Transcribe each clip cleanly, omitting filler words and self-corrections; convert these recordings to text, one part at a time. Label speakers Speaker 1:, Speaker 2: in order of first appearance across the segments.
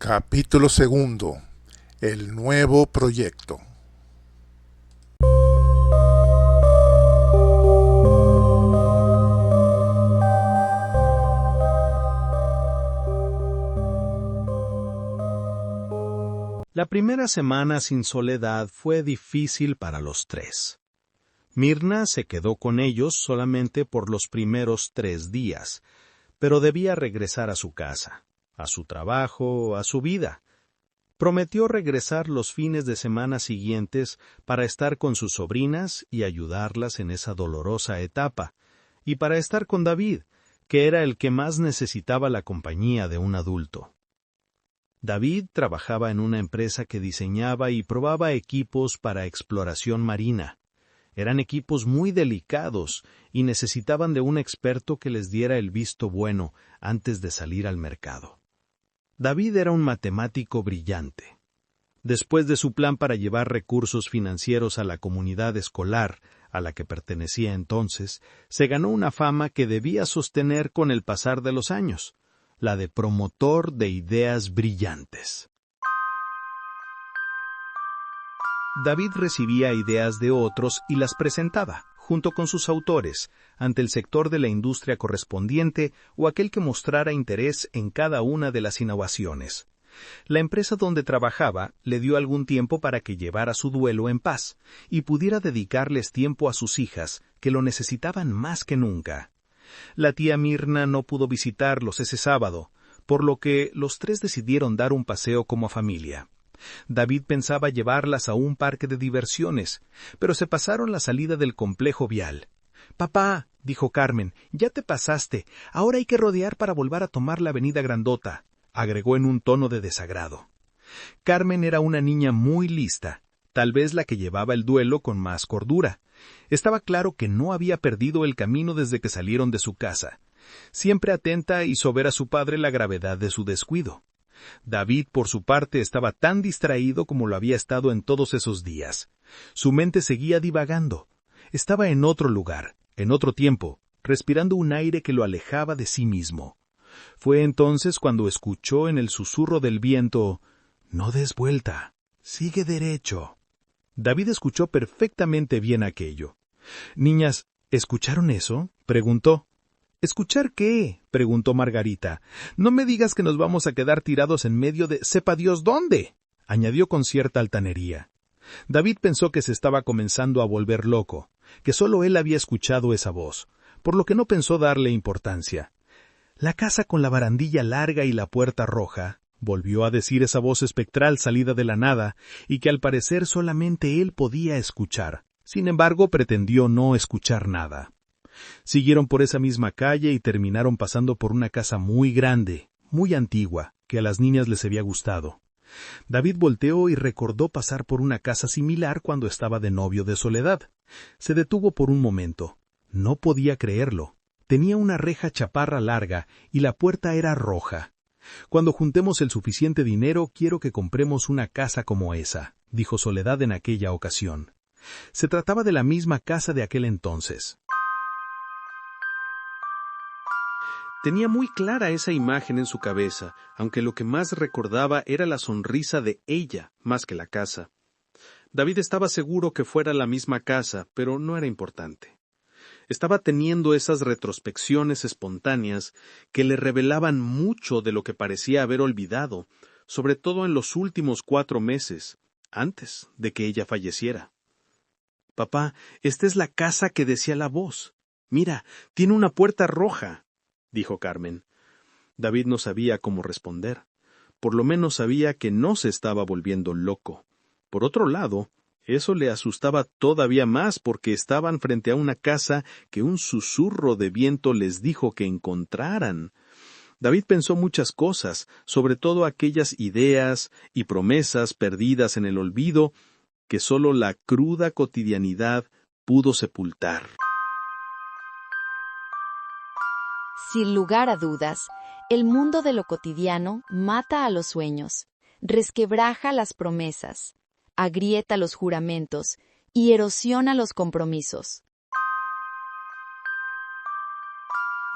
Speaker 1: Capítulo segundo. El nuevo proyecto.
Speaker 2: La primera semana sin Soledad fue difícil para los tres. Mirna se quedó con ellos solamente por los primeros 3 días, pero debía regresar a su casa, a su trabajo, a su vida. Prometió regresar los fines de semana siguientes para estar con sus sobrinas y ayudarlas en esa dolorosa etapa, y para estar con David, que era el que más necesitaba la compañía de un adulto. David trabajaba en una empresa que diseñaba y probaba equipos para exploración marina. Eran equipos muy delicados y necesitaban de un experto que les diera el visto bueno antes de salir al mercado. David era un matemático brillante. Después de su plan para llevar recursos financieros a la comunidad escolar a la que pertenecía entonces, se ganó una fama que debía sostener con el pasar de los años, la de promotor de ideas brillantes. David recibía ideas de otros y las presentaba, junto con sus autores, ante el sector de la industria correspondiente o aquel que mostrara interés en cada una de las innovaciones. La empresa donde trabajaba le dio algún tiempo para que llevara su duelo en paz y pudiera dedicarles tiempo a sus hijas, que lo necesitaban más que nunca. La tía Mirna no pudo visitarlos ese sábado, por lo que los tres decidieron dar un paseo como familia. David pensaba llevarlas a un parque de diversiones, pero se pasaron la salida del complejo vial. «Papá», dijo Carmen, «ya te pasaste, ahora hay que rodear para volver a tomar la avenida Grandota», agregó en un tono de desagrado. Carmen era una niña muy lista, tal vez la que llevaba el duelo con más cordura. Estaba claro que no había perdido el camino desde que salieron de su casa. Siempre atenta hizo ver a su padre la gravedad de su descuido. David, por su parte, estaba tan distraído como lo había estado en todos esos días. Su mente seguía divagando. Estaba en otro lugar, en otro tiempo, respirando un aire que lo alejaba de sí mismo. Fue entonces cuando escuchó en el susurro del viento: «No des vuelta, sigue derecho». David escuchó perfectamente bien aquello. «Niñas, ¿escucharon eso?», preguntó. «¿Escuchar qué?», preguntó Margarita. «No me digas que nos vamos a quedar tirados en medio de sepa Dios dónde», añadió con cierta altanería. David pensó que se estaba comenzando a volver loco, que solo él había escuchado esa voz, por lo que no pensó darle importancia. «La casa con la barandilla larga y la puerta roja», volvió a decir esa voz espectral salida de la nada, y que al parecer solamente él podía escuchar. Sin embargo, pretendió no escuchar nada. Siguieron por esa misma calle y terminaron pasando por una casa muy grande, muy antigua, que a las niñas les había gustado. David volteó y recordó pasar por una casa similar cuando estaba de novio de Soledad. Se detuvo por un momento. No podía creerlo. Tenía una reja chaparra larga y la puerta era roja. «Cuando juntemos el suficiente dinero, quiero que compremos una casa como esa», dijo Soledad en aquella ocasión. Se trataba de la misma casa de aquel entonces. Tenía muy clara esa imagen en su cabeza, aunque lo que más recordaba era la sonrisa de ella, más que la casa. David estaba seguro que fuera la misma casa, pero no era importante. Estaba teniendo esas retrospecciones espontáneas que le revelaban mucho de lo que parecía haber olvidado, sobre todo en los últimos 4 meses, antes de que ella falleciera. «Papá, esta es la casa que decía la voz. Mira, tiene una puerta roja», dijo Carmen. David no sabía cómo responder. Por lo menos sabía que no se estaba volviendo loco. Por otro lado, eso le asustaba todavía más porque estaban frente a una casa que un susurro de viento les dijo que encontraran. David pensó muchas cosas, sobre todo aquellas ideas y promesas perdidas en el olvido que solo la cruda cotidianidad pudo sepultar.
Speaker 3: Sin lugar a dudas, el mundo de lo cotidiano mata a los sueños, resquebraja las promesas, agrieta los juramentos y erosiona los compromisos.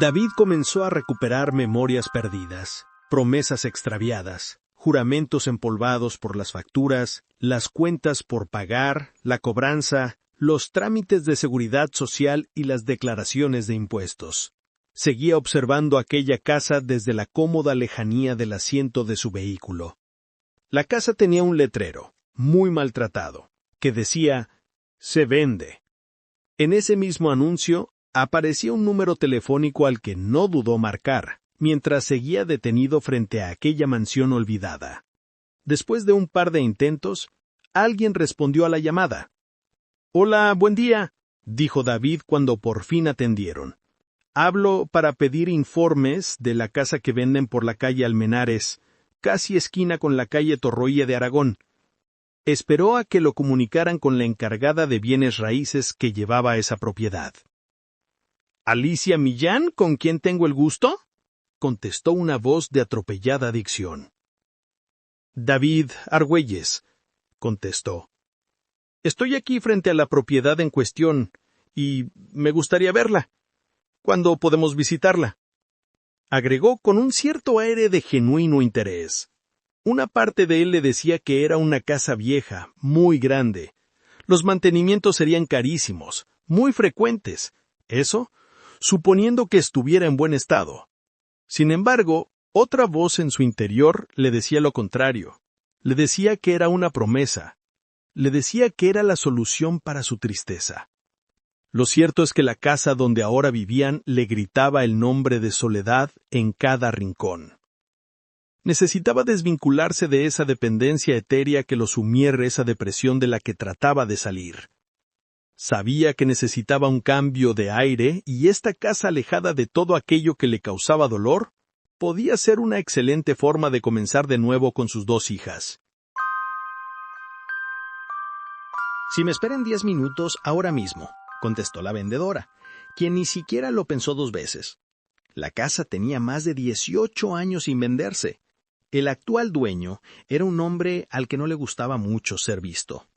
Speaker 2: David comenzó a recuperar memorias perdidas, promesas extraviadas, juramentos empolvados por las facturas, las cuentas por pagar, la cobranza, los trámites de seguridad social y las declaraciones de impuestos. Seguía observando aquella casa desde la cómoda lejanía del asiento de su vehículo. La casa tenía un letrero, muy maltratado, que decía «Se vende». En ese mismo anuncio aparecía un número telefónico al que no dudó marcar, mientras seguía detenido frente a aquella mansión olvidada. Después de un par de intentos, alguien respondió a la llamada. «Hola, buen día», dijo David cuando por fin atendieron. «Hablo para pedir informes de la casa que venden por la calle Almenares, casi esquina con la calle Torroella de Aragón». Esperó a que lo comunicaran con la encargada de bienes raíces que llevaba esa propiedad. «¿Alicia Millán, con quien tengo el gusto?», contestó una voz de atropellada dicción. «David Argüelles», contestó. «Estoy aquí frente a la propiedad en cuestión, y me gustaría verla. ¿Cuándo podemos visitarla?», agregó con un cierto aire de genuino interés. Una parte de él le decía que era una casa vieja, muy grande. Los mantenimientos serían carísimos, muy frecuentes. Eso, suponiendo que estuviera en buen estado. Sin embargo, otra voz en su interior le decía lo contrario. Le decía que era una promesa. Le decía que era la solución para su tristeza. Lo cierto es que la casa donde ahora vivían le gritaba el nombre de soledad en cada rincón. Necesitaba desvincularse de esa dependencia etérea que lo sumiera esa depresión de la que trataba de salir. Sabía que necesitaba un cambio de aire y esta casa alejada de todo aquello que le causaba dolor podía ser una excelente forma de comenzar de nuevo con sus 2 hijas. «Si me esperan 10 minutos, ahora mismo», contestó la vendedora, quien ni siquiera lo pensó 2 veces. La casa tenía más de 18 años sin venderse. El actual dueño era un hombre al que no le gustaba mucho ser visto.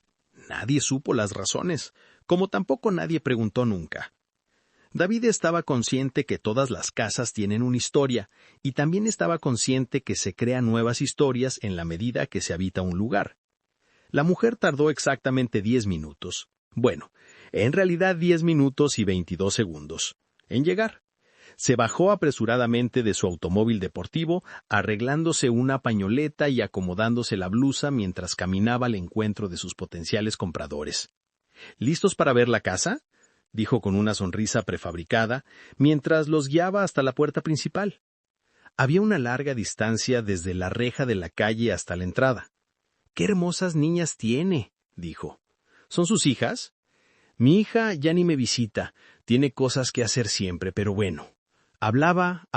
Speaker 2: Nadie supo las razones, como tampoco nadie preguntó nunca. David estaba consciente que todas las casas tienen una historia, y también estaba consciente que se crean nuevas historias en la medida que se habita un lugar. La mujer tardó exactamente 10 minutos. Bueno, en realidad 10 minutos y 22 segundos. En llegar. Se bajó apresuradamente de su automóvil deportivo, arreglándose una pañoleta y acomodándose la blusa mientras caminaba al encuentro de sus potenciales compradores. «¿Listos para ver la casa?», dijo con una sonrisa prefabricada, mientras los guiaba hasta la puerta principal. Había una larga distancia desde la reja de la calle hasta la entrada. «¡Qué hermosas niñas tiene!», dijo. «¿Son sus hijas?». «Mi hija ya ni me visita, tiene cosas que hacer siempre, pero bueno». Hablaba,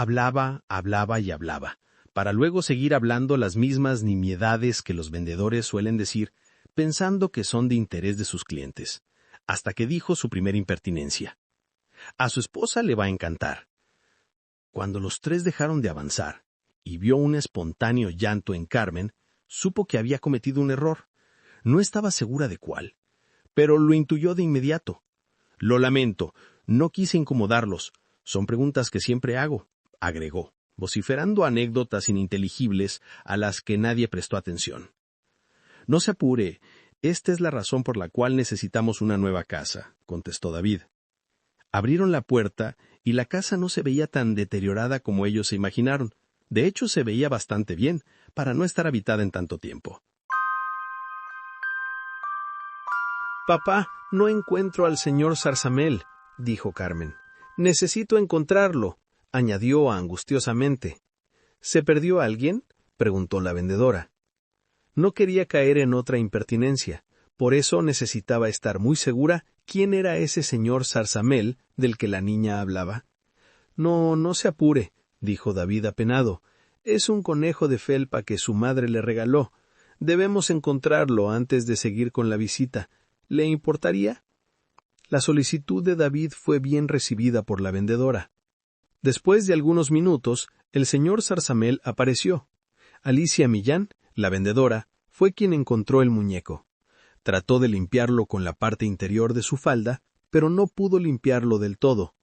Speaker 2: para luego seguir hablando las mismas nimiedades que los vendedores suelen decir, pensando que son de interés de sus clientes, hasta que dijo su primera impertinencia. A su esposa le va a encantar. Cuando los 3 dejaron de avanzar y vio un espontáneo llanto en Carmen, supo que había cometido un error. No estaba segura de cuál, pero lo intuyó de inmediato. «Lo lamento, no quise incomodarlos. Son preguntas que siempre hago», agregó, vociferando anécdotas ininteligibles a las que nadie prestó atención. «No se apure, esta es la razón por la cual necesitamos una nueva casa», contestó David. Abrieron la puerta y la casa no se veía tan deteriorada como ellos se imaginaron. De hecho, se veía bastante bien, para no estar habitada en tanto tiempo. «Papá, no encuentro al señor Zarzamel», dijo Carmen. «Necesito encontrarlo», añadió angustiosamente. «¿Se perdió alguien?», preguntó la vendedora. No quería caer en otra impertinencia, por eso necesitaba estar muy segura quién era ese señor Zarzamel del que la niña hablaba. No se apure», dijo David apenado. «Es un conejo de felpa que su madre le regaló. Debemos encontrarlo antes de seguir con la visita. ¿Le importaría?». La solicitud de David fue bien recibida por la vendedora. Después de algunos minutos, el señor Zarzamel apareció. Alicia Millán, la vendedora, fue quien encontró el muñeco. Trató de limpiarlo con la parte interior de su falda, pero no pudo limpiarlo del todo.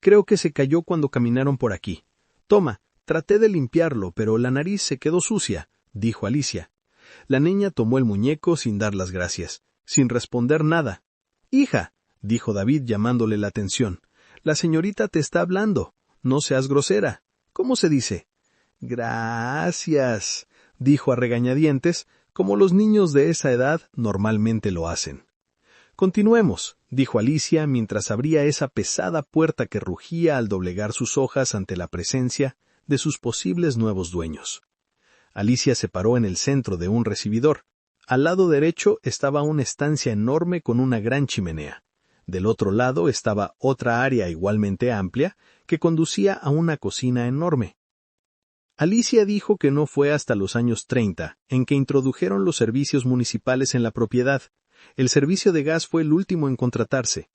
Speaker 2: «Creo que se cayó cuando caminaron por aquí. Toma, traté de limpiarlo, pero la nariz se quedó sucia», dijo Alicia. La niña tomó el muñeco sin dar las gracias, sin responder nada. «Hija», dijo David llamándole la atención, «la señorita te está hablando. No seas grosera. ¿Cómo se dice?» «Gracias», dijo a regañadientes, como los niños de esa edad normalmente lo hacen. «Continuemos», dijo Alicia mientras abría esa pesada puerta que rugía al doblegar sus hojas ante la presencia de sus posibles nuevos dueños. Alicia se paró en el centro de un recibidor. Al lado derecho estaba una estancia enorme con una gran chimenea. Del otro lado estaba otra área igualmente amplia que conducía a una cocina enorme. Alicia dijo que no fue hasta los años 30 en que introdujeron los servicios municipales en la propiedad. El servicio de gas fue el último en contratarse.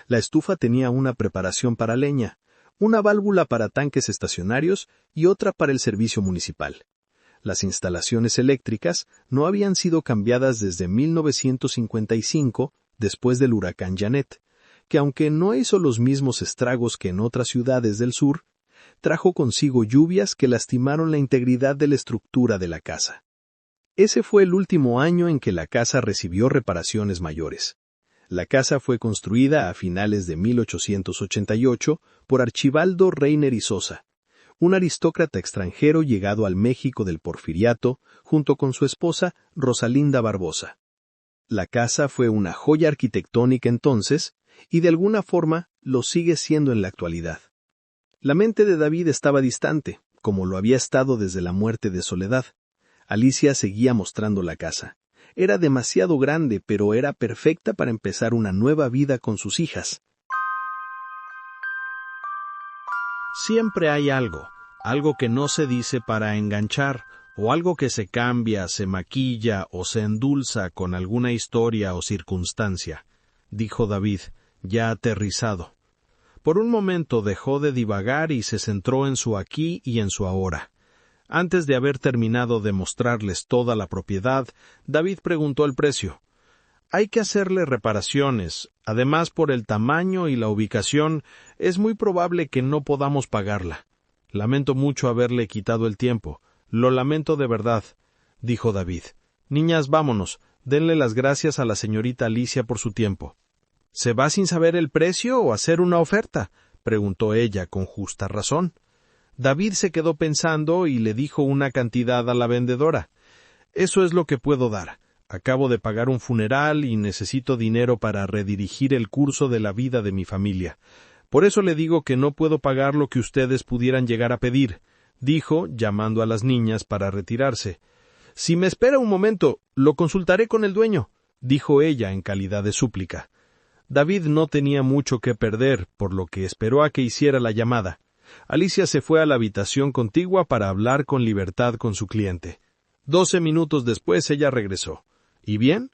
Speaker 2: La estufa tenía una preparación para leña, una válvula para tanques estacionarios y otra para el servicio municipal. Las instalaciones eléctricas no habían sido cambiadas desde 1955, después del huracán Janet, que aunque no hizo los mismos estragos que en otras ciudades del sur, trajo consigo lluvias que lastimaron la integridad de la estructura de la casa. Ese fue el último año en que la casa recibió reparaciones mayores. La casa fue construida a finales de 1888 por Archibaldo Reiner y Sosa, un aristócrata extranjero llegado al México del Porfiriato, junto con su esposa Rosalinda Barbosa. La casa fue una joya arquitectónica entonces, y de alguna forma lo sigue siendo en la actualidad. La mente de David estaba distante, como lo había estado desde la muerte de Soledad. Alicia seguía mostrando la casa. Era demasiado grande, pero era perfecta para empezar una nueva vida con sus hijas.
Speaker 4: Siempre hay algo que no se dice para enganchar, o algo que se cambia, se maquilla o se endulza con alguna historia o circunstancia, dijo David, ya aterrizado. Por un momento dejó de divagar y se centró en su aquí y en su ahora. Antes de haber terminado de mostrarles toda la propiedad, David preguntó el precio. Hay que hacerle reparaciones. Además, por el tamaño y la ubicación, es muy probable que no podamos pagarla. Lamento mucho haberle quitado el tiempo. Lo lamento de verdad, dijo David. Niñas, vámonos. Denle las gracias a la señorita Alicia por su tiempo. ¿Se va sin saber el precio o hacer una oferta?, preguntó ella con justa razón. David se quedó pensando y le dijo una cantidad a la vendedora. Eso es lo que puedo dar. Acabo de pagar un funeral y necesito dinero para redirigir el curso de la vida de mi familia. Por eso le digo que no puedo pagar lo que ustedes pudieran llegar a pedir, dijo, llamando a las niñas para retirarse. Si me espera un momento, lo consultaré con el dueño, dijo ella en calidad de súplica. David no tenía mucho que perder, por lo que esperó a que hiciera la llamada. Alicia se fue a la habitación contigua para hablar con libertad con su cliente. 12 minutos después ella regresó. ¿Y bien?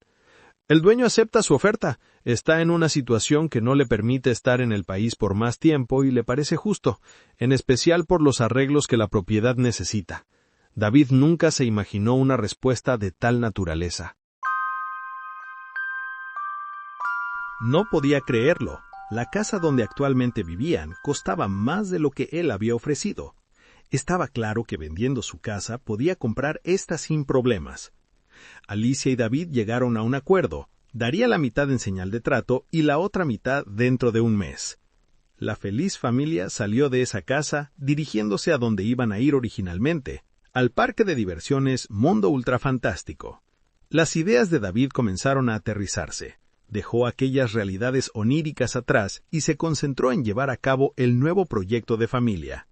Speaker 4: El dueño acepta su oferta. Está en una situación que no le permite estar en el país por más tiempo y le parece justo, en especial por los arreglos que la propiedad necesita. David nunca se imaginó una respuesta de tal naturaleza.
Speaker 2: No podía creerlo. La casa donde actualmente vivían costaba más de lo que él había ofrecido. Estaba claro que vendiendo su casa podía comprar esta sin problemas. Alicia y David llegaron a un acuerdo. Daría la mitad en señal de trato y la otra mitad dentro de un mes. La feliz familia salió de esa casa dirigiéndose a donde iban a ir originalmente, al parque de diversiones Mundo Ultrafantástico. Las ideas de David comenzaron a aterrizarse. Dejó aquellas realidades oníricas atrás y se concentró en llevar a cabo el nuevo proyecto de familia.